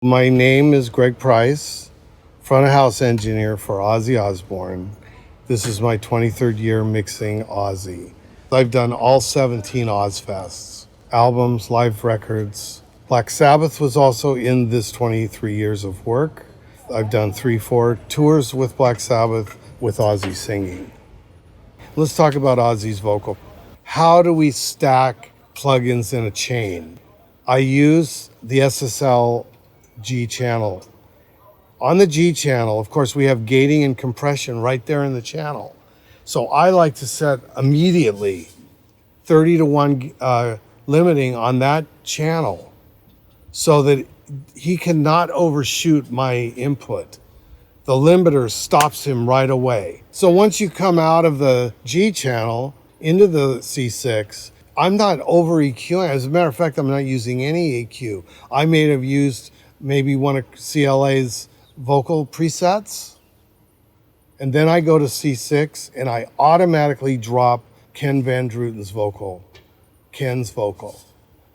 My name is Greg Price, front of house engineer for Ozzy Osbourne. This is my 23rd year mixing Ozzy. I've done all 17 Ozfests, albums, live records. Black Sabbath was also in this 23 years of work. I've done 3-4 tours with Black Sabbath with Ozzy singing. Let's talk about Ozzy's vocal. How do we stack plugins in a chain? I use the SSL G channel. On the G channel, of course, we have gating and compression right there in the channel. So I like to set immediately 30-to-1 limiting on that channel so that he cannot overshoot my input. The limiter stops him right away. So once you come out of the G channel into the C6, I'm not over EQing. As a matter of fact, I'm not using any EQ. I may have used maybe one of CLA's vocal presets. And then I go to C6 and I automatically drop Ken Van Druten's vocal, Ken's vocal.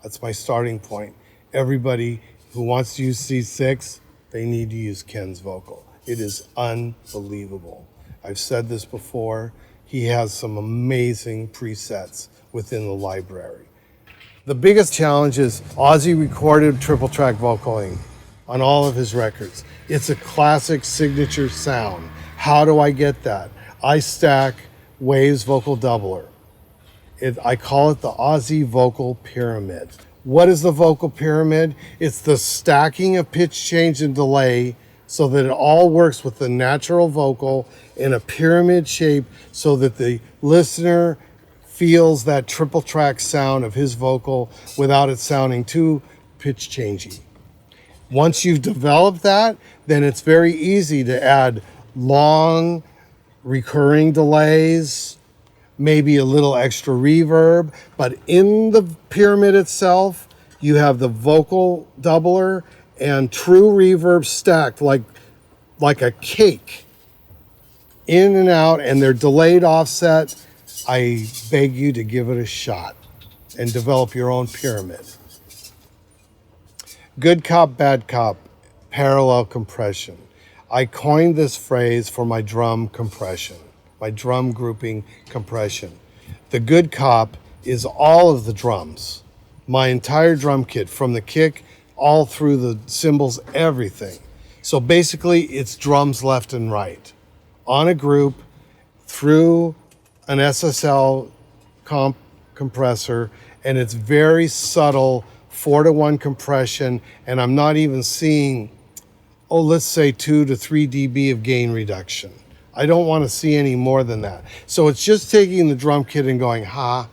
That's my starting point. Everybody who wants to use C6, they need to use Ken's vocal. It is unbelievable. I've said this before. He has some amazing presets within the library. The biggest challenge is Ozzy recorded triple track vocaling on all of his records. It's a classic signature sound. How do I get that? I stack Waves vocal doubler. I call it the Ozzy vocal pyramid. What is the vocal pyramid? It's the stacking of pitch change and delay so that it all works with the natural vocal in a pyramid shape so that the listener feels that triple track sound of his vocal without it sounding too pitch changey. Once you've developed that, then it's very easy to add long recurring delays, maybe a little extra reverb, but in the pyramid itself, you have the vocal doubler and true reverb stacked like a cake, in and out, and they're delayed offset. I beg you to give it a shot and develop your own pyramid. Good cop, bad cop, parallel compression. I coined this phrase for my drum compression, my drum grouping compression. The good cop is all of the drums, my entire drum kit, from the kick all through the cymbals, everything. So basically it's drums left and right on a group through an SSL compressor, and it's very subtle 4-to-1 compression, and I'm not even seeing, let's say 2 to 3 dB of gain reduction. I don't want to see any more than that. So it's just taking the drum kit and going, ha.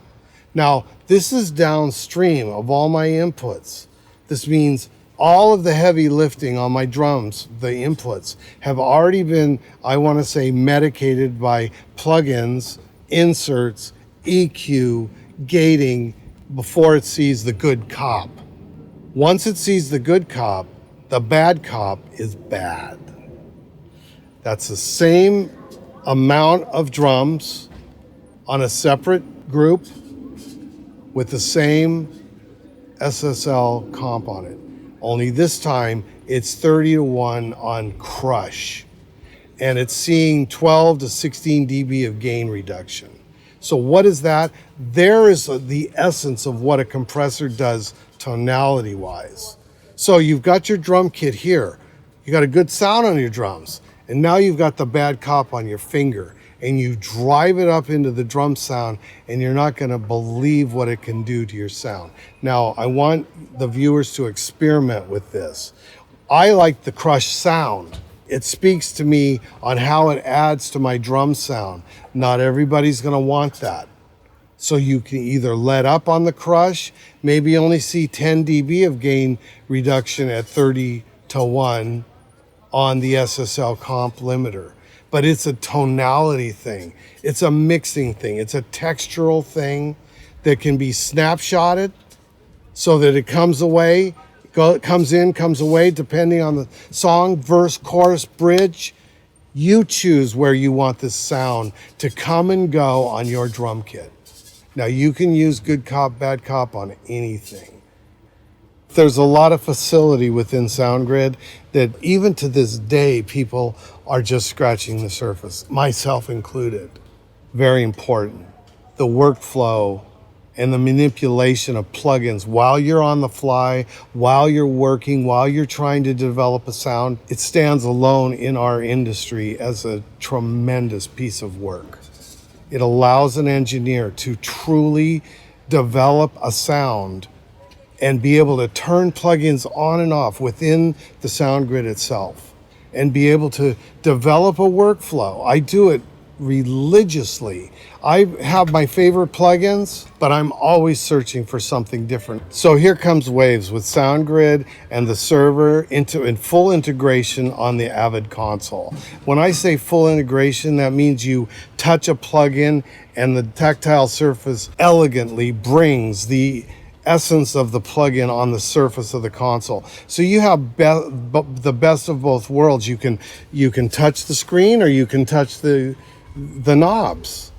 Now, this is downstream of all my inputs. This means all of the heavy lifting on my drums, the inputs, have already been, I want to say, medicated by plugins, inserts, EQ, gating, before it sees the good cop. Once it sees the good cop, the bad cop is bad. That's the same amount of drums on a separate group with the same SSL comp on it. Only this time it's 30-to-1 on crush, and it's seeing 12 to 16 dB of gain reduction. So what is that? There is the essence of what a compressor does tonality-wise. So you've got your drum kit here. You got a good sound on your drums, and now you've got the bad cop on your finger, and you drive it up into the drum sound, and you're not gonna believe what it can do to your sound. Now, I want the viewers to experiment with this. I like the crush sound. It speaks to me on how it adds to my drum sound. Not everybody's gonna want that. So you can either let up on the crush, maybe only see 10 dB of gain reduction at 30-to-1 on the SSL comp limiter. But it's a tonality thing. It's a mixing thing. It's a textural thing that can be snapshotted so that it comes away, comes in, comes away, depending on the song, verse, chorus, bridge. You choose where you want this sound to come and go on your drum kit. Now you can use good cop, bad cop on anything. There's a lot of facility within SoundGrid that even to this day, people are just scratching the surface, myself included. Very important. The workflow and the manipulation of plugins while you're on the fly, while you're working, while you're trying to develop a sound, it stands alone in our industry as a tremendous piece of work. It allows an engineer to truly develop a sound and be able to turn plugins on and off within the SoundGrid itself and be able to develop a workflow. I do it religiously. I have my favorite plugins, but I'm always searching for something different. So here comes Waves with SoundGrid and the server in full integration on the Avid console. When I say full integration, that means you touch a plugin and the tactile surface elegantly brings the essence of the plugin on the surface of the console. So you have the best of both worlds. You can touch the screen or you can touch the knobs.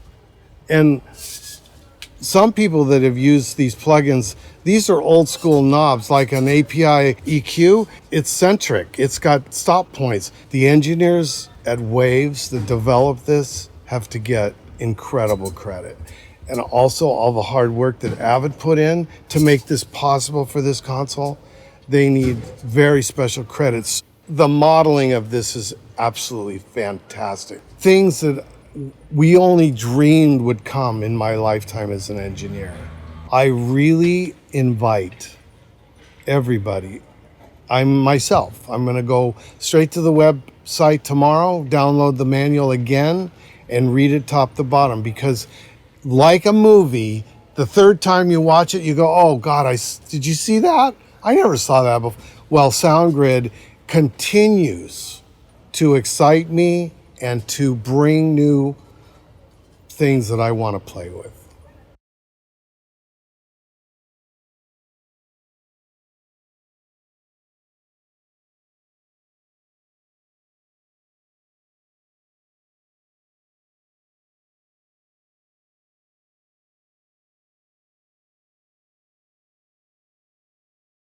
And some people that have used these plugins, these are old school knobs like an API EQ. It's centric. It's got stop points. The engineers at Waves that developed this have to get incredible credit. And also all the hard work that Avid put in to make this possible for this console, they need very special credits. The modeling of this is absolutely fantastic. Things that we only dreamed would come in my lifetime as an engineer. I really invite everybody, I'm going to go straight to the website tomorrow, download the manual again, and read it top to bottom, because like a movie, the third time you watch it, you go, oh God, did you see that? I never saw that before. Well, SoundGrid continues to excite me and to bring new things that I want to play with.